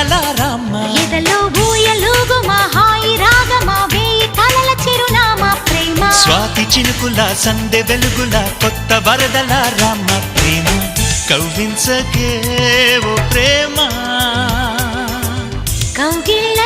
వరదల రామ ఎదలో ఊయలుగు మా హాయి రాగమా వేయి కలల చిరునామా ప్రేమ స్వాతి చినుకుల సందె వెలుగుల కొత్త వరదల రామ ప్రేమ కవ్వించకే ఓ ప్రేమ కౌగిళ్ళ